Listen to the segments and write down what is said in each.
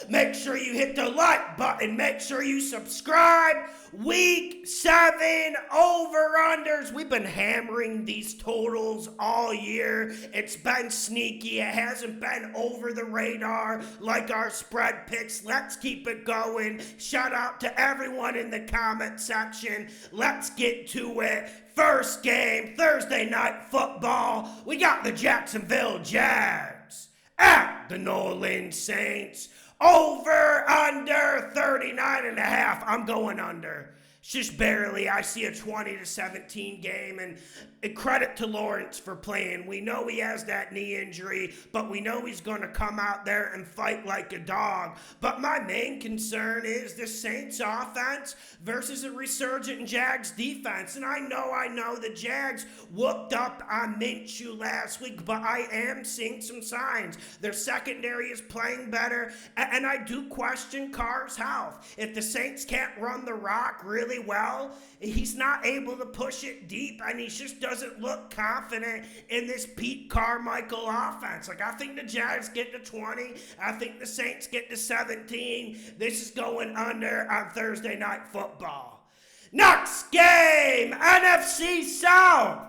Make sure you hit the like button. Make sure you subscribe. Week 7 over-unders. We've been hammering these totals all year. It's been sneaky. It hasn't been over the radar like our spread picks. Let's keep it going. Shout out to everyone in the comment section. Let's get to it. First game, Thursday night football. We got the Jacksonville Jags at the New Orleans Saints. Over, under, 39.5. I'm going under. Just barely. I see a 20-17 game, and credit to Lawrence for playing. We know he has that knee injury, but we know he's going to come out there and fight like a dog. But my main concern is the Saints offense versus a resurgent Jags defense. And I know the Jags whooped up on Minshew last week, but I am seeing some signs. Their secondary is playing better, and I do question Carr's health. If the Saints can't run the rock really well, he's not able to push it deep, and he just doesn't look confident in this Pete Carmichael offense. Like, I think the Jags get to 20. I think the Saints get to 17. This is going under on Thursday Night Football. Next game, NFC South.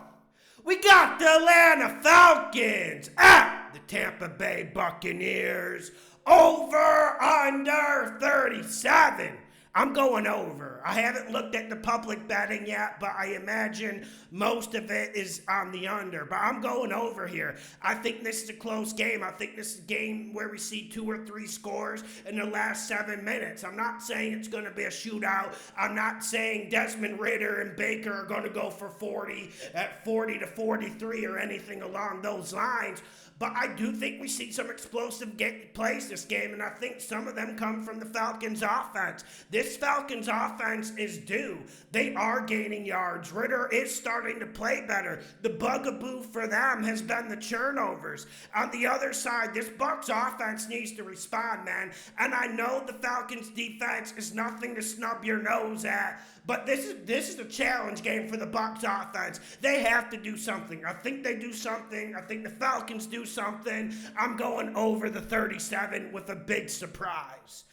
We got the Atlanta Falcons at the Tampa Bay Buccaneers. Over, under, 37. I'm going over. I haven't looked at the public betting yet, but I imagine most of it is on the under. But I'm going over here. I think this is a close game. I think this is a game where we see 2 or 3 scores in the last 7 minutes. I'm not saying it's going to be a shootout. I'm not saying Desmond Ridder and Baker are going to go for 40 at 40-43 or anything along those lines. But I do think we see some explosive plays this game, and I think some of them come from the Falcons' offense. This Falcons' offense is due. They are gaining yards. Ridder is starting to play better. The bugaboo for them has been the turnovers. On the other side, this Bucs offense needs to respond, man. And I know the Falcons' defense is nothing to snub your nose at, but this is a challenge game for the Bucs offense. They have to do something. I think they do something. I think the Falcons do something. I'm going over the 37 with a big surprise.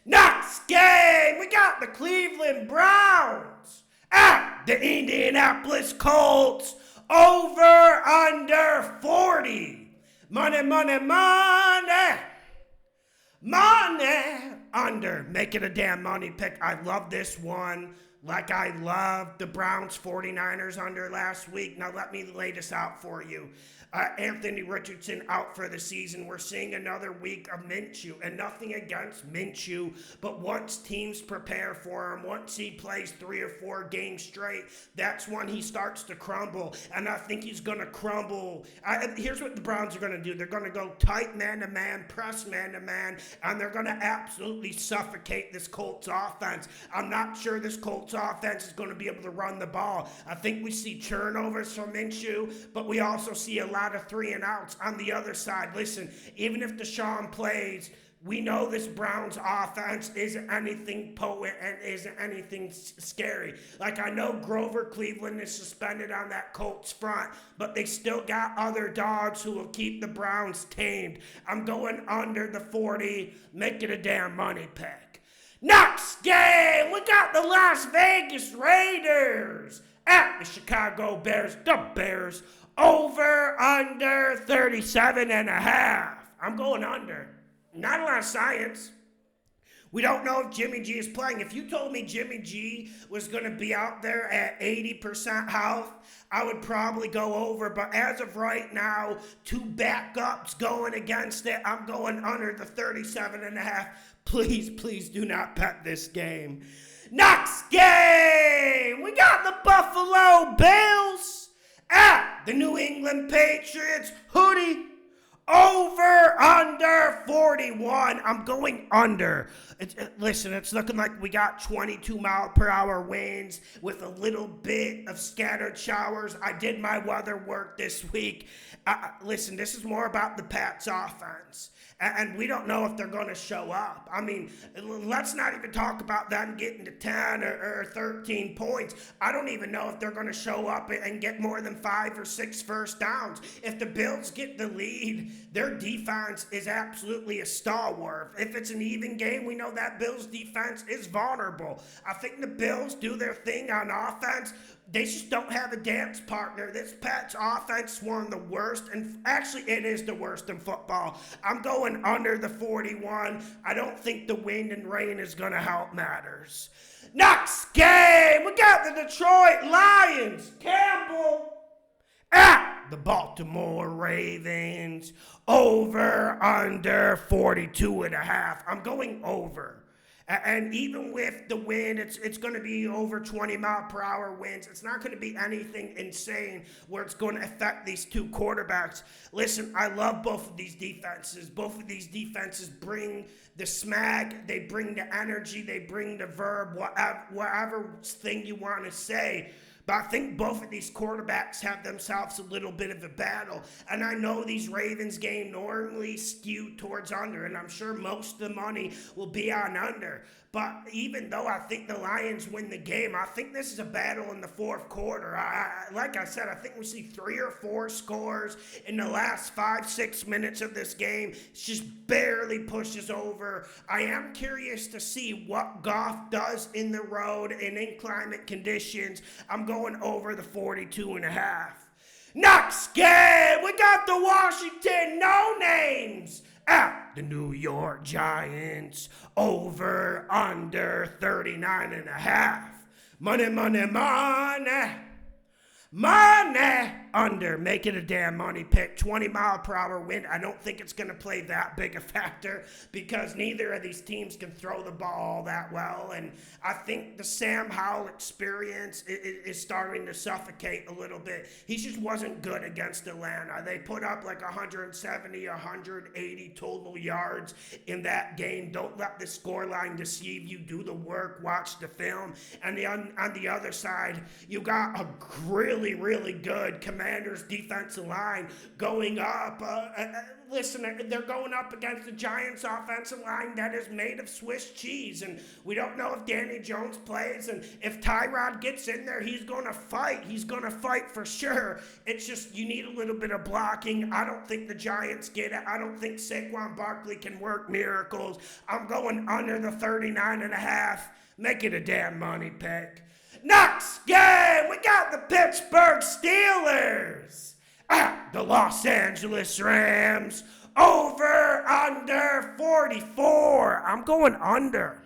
Next game, we got the Cleveland Browns at the Indianapolis Colts. Over, under, 40. Money, money, money. Money. Under. Make it a damn money pick. I love this one. Like I loved the Browns 49ers under last week. Now let me lay this out for you. Anthony Richardson out for the season. We're seeing another week of Minshew, and nothing against Minshew, but once teams prepare for him, once he plays 3 or 4 games straight, that's when he starts to crumble, and I think he's going to crumble. Here's what the Browns are going to do. They're going to go tight man-to-man, press man-to-man, and they're going to absolutely suffocate this Colts offense. I'm not sure this Colts offense is going to be able to run the ball. I think we see turnovers from Minshew, but we also see a lot of 3-and-outs on the other side. Listen, even if Deshaun plays, we know this Browns offense isn't anything potent and isn't anything scary. Like, I know Grover Cleveland is suspended on that Colts front, but they still got other dogs who will keep the Browns tamed. I'm going under the 40. Make it a damn money pick. Next game, we got the Las Vegas Raiders at the Chicago Bears. The Bears. Over, under, 37.5. I'm going under. Not a lot of science. We don't know if Jimmy G is playing. If you told me Jimmy G was going to be out there at 80% health, I would probably go over. But as of right now, 2 backups going against it. I'm going under the 37.5. Please do not bet this game. Next game, we got the Buffalo Bills at the New England Patriots. Hoodie. Over, under, 41. I'm going under. Listen, it's looking like we got 22-mile-per-hour winds with a little bit of scattered showers. I did my weather work this week. Listen, this is more about the Pats offense. And we don't know if they're going to show up. I mean, let's not even talk about them getting to 10 or 13 points. I don't even know if they're going to show up and get more than 5 or 6 first downs. If the Bills get the lead, their defense is absolutely a stalwart. If it's an even game, we know that Bills defense is vulnerable. I think the Bills do their thing on offense. They just don't have a dance partner. This Pats offense is one of the worst, and actually it is the worst in football. I'm going under the 41. I don't think the wind and rain is going to help matters. Next game, we got the Detroit Lions. Campbell at the Baltimore Ravens. Over, under 42.5. I'm going over. And even with the wind, it's going to be over 20-mile-per-hour winds. It's not going to be anything insane where it's going to affect these two quarterbacks. Listen, I love both of these defenses. Both of these defenses bring the smack, they bring the energy, they bring the verb, whatever thing you want to say. But I think both of these quarterbacks have themselves a little bit of a battle. And I know these Ravens games normally skew towards under, and I'm sure most of the money will be on under. But even though I think the Lions win the game, I think this is a battle in the fourth quarter. Like I said, I think we see 3 or 4 scores in the last 5-6 minutes of this game. It just barely pushes over. I am curious to see what Goff does in the road and in climate conditions. I'm going over the 42.5. Next game, we got the Washington No-Names at the New York Giants. Over, under 39.5. Money, money, money. Money under. Make it a damn money pick. 20-mile-per-hour wind. I don't think it's going to play that big a factor because neither of these teams can throw the ball that well. And I think the Sam Howell experience is starting to suffocate a little bit. He just wasn't good against Atlanta. They put up like 170, 180 total yards in that game. Don't let the scoreline deceive you. Do the work. Watch the film. And on the other side, you got a really, really good Commanders defensive line going up. Listen, they're going up against the Giants offensive line that is made of Swiss cheese. And we don't know if Danny Jones plays. And if Tyrod gets in there, he's going to fight. He's going to fight for sure. It's just you need a little bit of blocking. I don't think the Giants get it. I don't think Saquon Barkley can work miracles. I'm going under the 39.5. Make it a damn money pick. Next game, we got the Pittsburgh Steelers at the Los Angeles Rams. Over, under 44. I'm going under.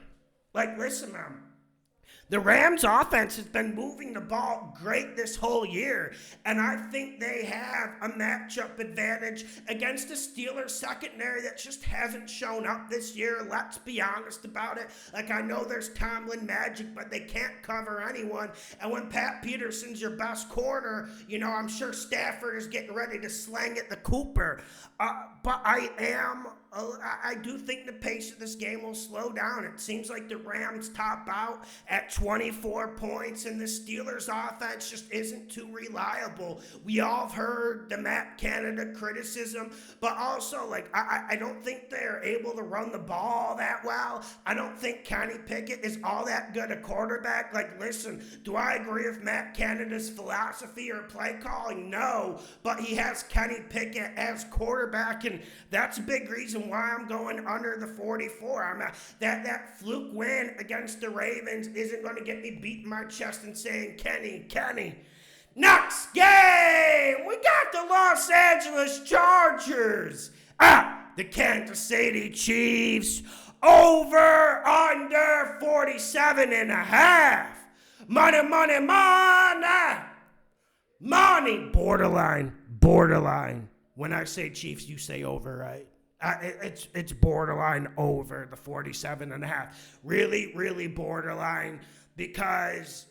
Like, listen, man. The Rams offense has been moving the ball great this whole year, and I think they have a matchup advantage against the Steelers secondary that just hasn't shown up this year. Let's be honest about it. Like, I know there's Tomlin magic, but they can't cover anyone, and when Pat Peterson's your best corner, you know, I'm sure Stafford is getting ready to slang at the Cooper. But I do think the pace of this game will slow down. It seems like the Rams top out at 24 points, and the Steelers offense just isn't too reliable. We all have heard the Matt Canada criticism, but also, like, I don't think they're able to run the ball that well. I don't think Kenny Pickett is all that good a quarterback. Like, listen, do I agree with Matt Canada's philosophy or play calling? No, but he has Kenny Pickett as quarterback, and that's a big reason why I'm going under the 44. That fluke win against the Ravens isn't going to get me beating my chest and saying, Kenny. Next game, we got the Los Angeles Chargers at the Kansas City Chiefs. Over, under 47.5. Money, money, money. Money, borderline. When I say Chiefs, you say over, right? It's borderline over the 47.5. Really, really borderline because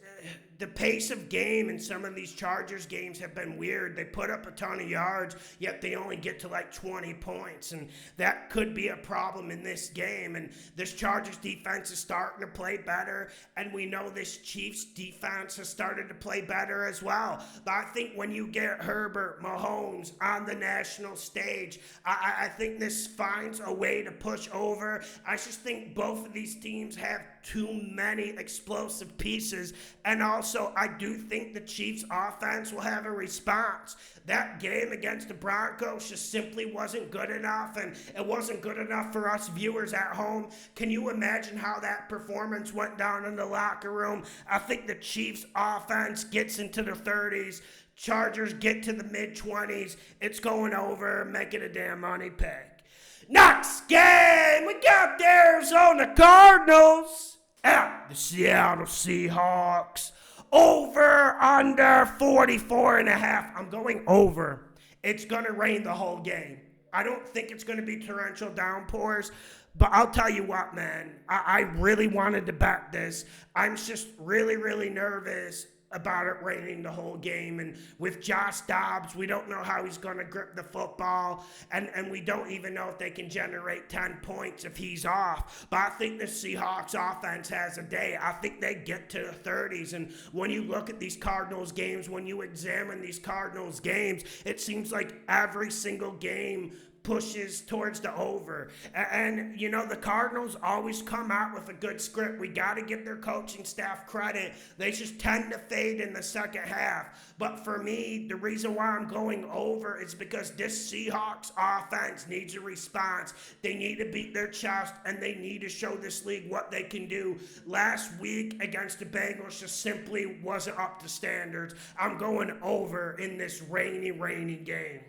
the pace of game in some of these Chargers games have been weird. They put up a ton of yards, yet they only get to like 20 points. And that could be a problem in this game. And this Chargers defense is starting to play better. And we know this Chiefs defense has started to play better as well. But I think when you get Herbert, Mahomes on the national stage, I think this finds a way to push over. I just think both of these teams have too many explosive pieces. And also also, I do think the Chiefs' offense will have a response. That game against the Broncos just simply wasn't good enough, and it wasn't good enough for us viewers at home. Can you imagine how that performance went down in the locker room? I think the Chiefs' offense gets into the 30s. Chargers get to the mid-20s. It's going over. Make it a damn money pick. Next game, we got the Arizona Cardinals at the Seattle Seahawks. Over, under 44.5. I'm going over. It's going to rain the whole game. I don't think it's going to be torrential downpours. But I'll tell you what, man. I really wanted to bet this. I'm just really, really nervous about it raining the whole game. And with Josh Dobbs, we don't know how he's going to grip the football. And we don't even know if they can generate 10 points if he's off. But I think the Seahawks offense has a day. I think they get to the 30s. And when you look at these Cardinals games, when you examine these Cardinals games, it seems like every single game pushes towards the over. And, you know, the Cardinals always come out with a good script. We got to give their coaching staff credit. They just tend to fade in the second half. But for me, the reason why I'm going over is because this Seahawks offense needs a response. They need to beat their chest, and they need to show this league what they can do. Last week against the Bengals just simply wasn't up to standards. I'm going over in this rainy game.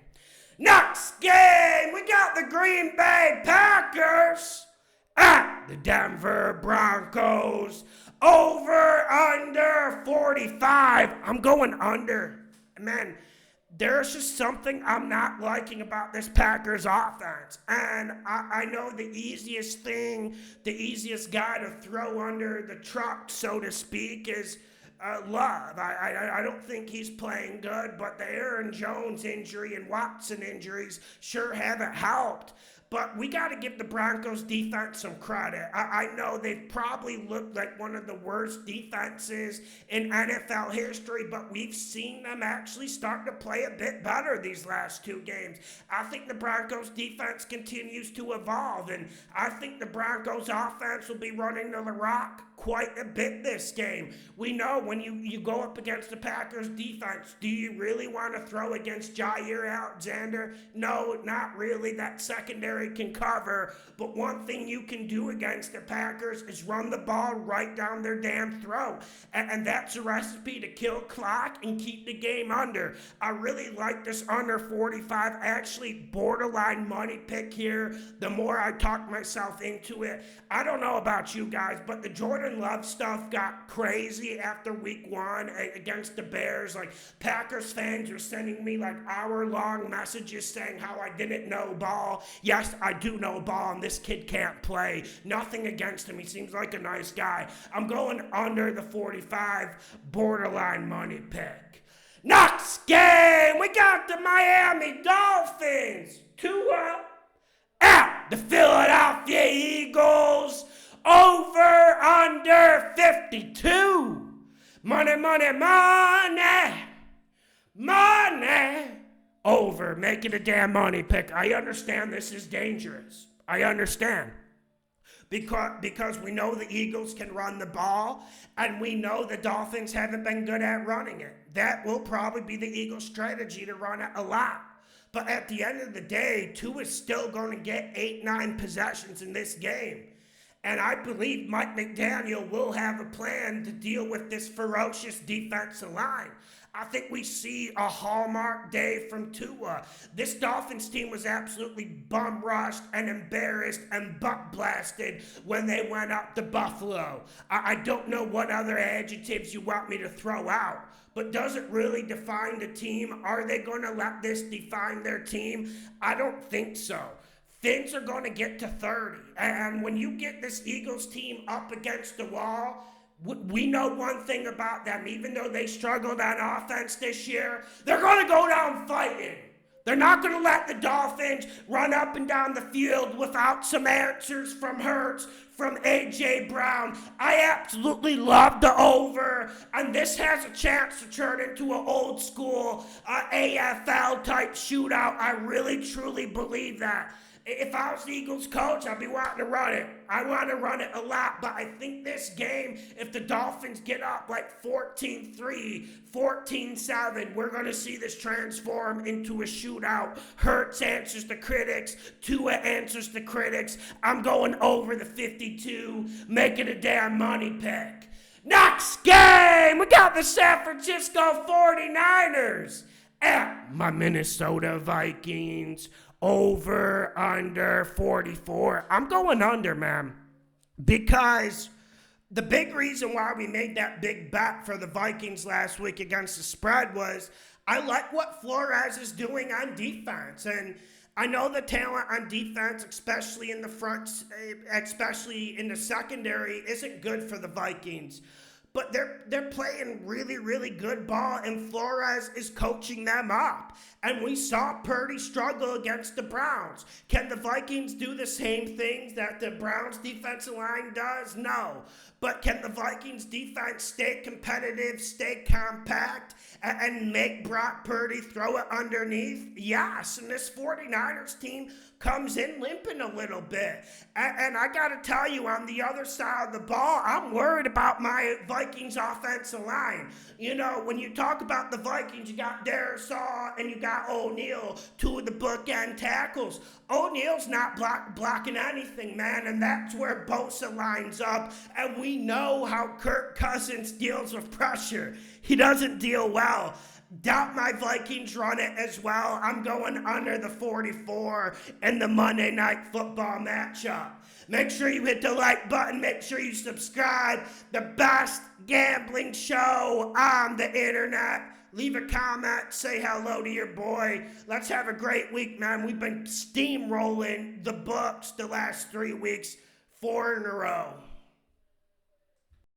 Next game, we got the Green Bay Packers at the Denver Broncos. Over, under 45. I'm going under. Man, there's just something I'm not liking about this Packers offense. And I know the easiest guy to throw under the truck, so to speak, is Love. I don't think he's playing good, but the Aaron Jones injury and Watson injuries sure haven't helped. But we got to give the Broncos defense some credit. I know they've probably looked like one of the worst defenses in NFL history, but we've seen them actually start to play a bit better these last two games. I think the Broncos defense continues to evolve, and I think the Broncos offense will be running to the rock quite a bit this game. We know when you go up against the Packers defense, do you really want to throw against Jair Alexander? No, not really. That secondary can cover, but one thing you can do against the Packers is run the ball right down their damn throat, and that's a recipe to kill clock and keep the game under. I really like this under 45, actually borderline money pick here. The more I talk myself into it, I don't know about you guys, but the Jordan Love stuff got crazy after week one against the Bears. Like, Packers fans are sending me like hour-long messages saying how I didn't know ball. Yes, I do know ball, and this kid can't play. Nothing against him. He seems like a nice guy. I'm going under the 45, borderline money pick. Next game, we got the Miami Dolphins. 2-0 at the Philadelphia Eagles. Over, under 52. Money. Over. Make it a damn money pick. I understand this is dangerous. I understand. Because we know the Eagles can run the ball, and we know the Dolphins haven't been good at running it. That will probably be the Eagles' strategy to run it a lot. But at the end of the day, Tua is still going to get 8-9 possessions in this game. And I believe Mike McDaniel will have a plan to deal with this ferocious defensive line. I think we see a hallmark day from Tua. This Dolphins team was absolutely bum-rushed and embarrassed and butt-blasted when they went up to Buffalo. I don't know what other adjectives you want me to throw out, but does it really define the team? Are they going to let this define their team? I don't think so. Things are going to get to 30. And when you get this Eagles team up against the wall, we know one thing about them. Even though they struggled on offense this year, they're going to go down fighting. They're not going to let the Dolphins run up and down the field without some answers from Hurts, from A.J. Brown. I absolutely love the over, and this has a chance to turn into an old school AFL type shootout. I really, truly believe that. If I was the Eagles coach, I'd be wanting to run it. I want to run it a lot, but I think this game, if the Dolphins get up like 14-3, 14-7, we're going to see this transform into a shootout. Hurts answers the critics. Tua answers the critics. I'm going over the 52, making a damn money pick. Next game, we got the San Francisco 49ers at my Minnesota Vikings. Over, under 44. I'm going under, man. Because the big reason why we made that big bet for the Vikings last week against the spread was I like what Flores is doing on defense. And I know the talent on defense, especially in the front, especially in the secondary, isn't good for the Vikings. But they're playing really, really good ball, and Flores is coaching them up. And we saw Purdy struggle against the Browns. Can the Vikings do the same things that the Browns defensive line does? No. But can the Vikings defense stay competitive, stay compact, and make Brock Purdy throw it underneath? Yes. And this 49ers team comes in limping a little bit. And I got to tell you, on the other side of the ball, I'm worried about my Vikings offensive line. You know, when you talk about the Vikings, you got Darisaw and you got O'Neal, two of the bookend tackles. O'Neal's not blocking anything, man, and that's where Bosa lines up. And we know how Kirk Cousins deals with pressure. He doesn't deal well. Doubt my Vikings run it as well. I'm going under the 44 in the Monday Night Football matchup. Make sure you hit the like button. Make sure you subscribe. The best gambling show on the internet. Leave a comment. Say hello to your boy. Let's have a great week, man. We've been steamrolling the books the last 3 weeks, 4 in a row.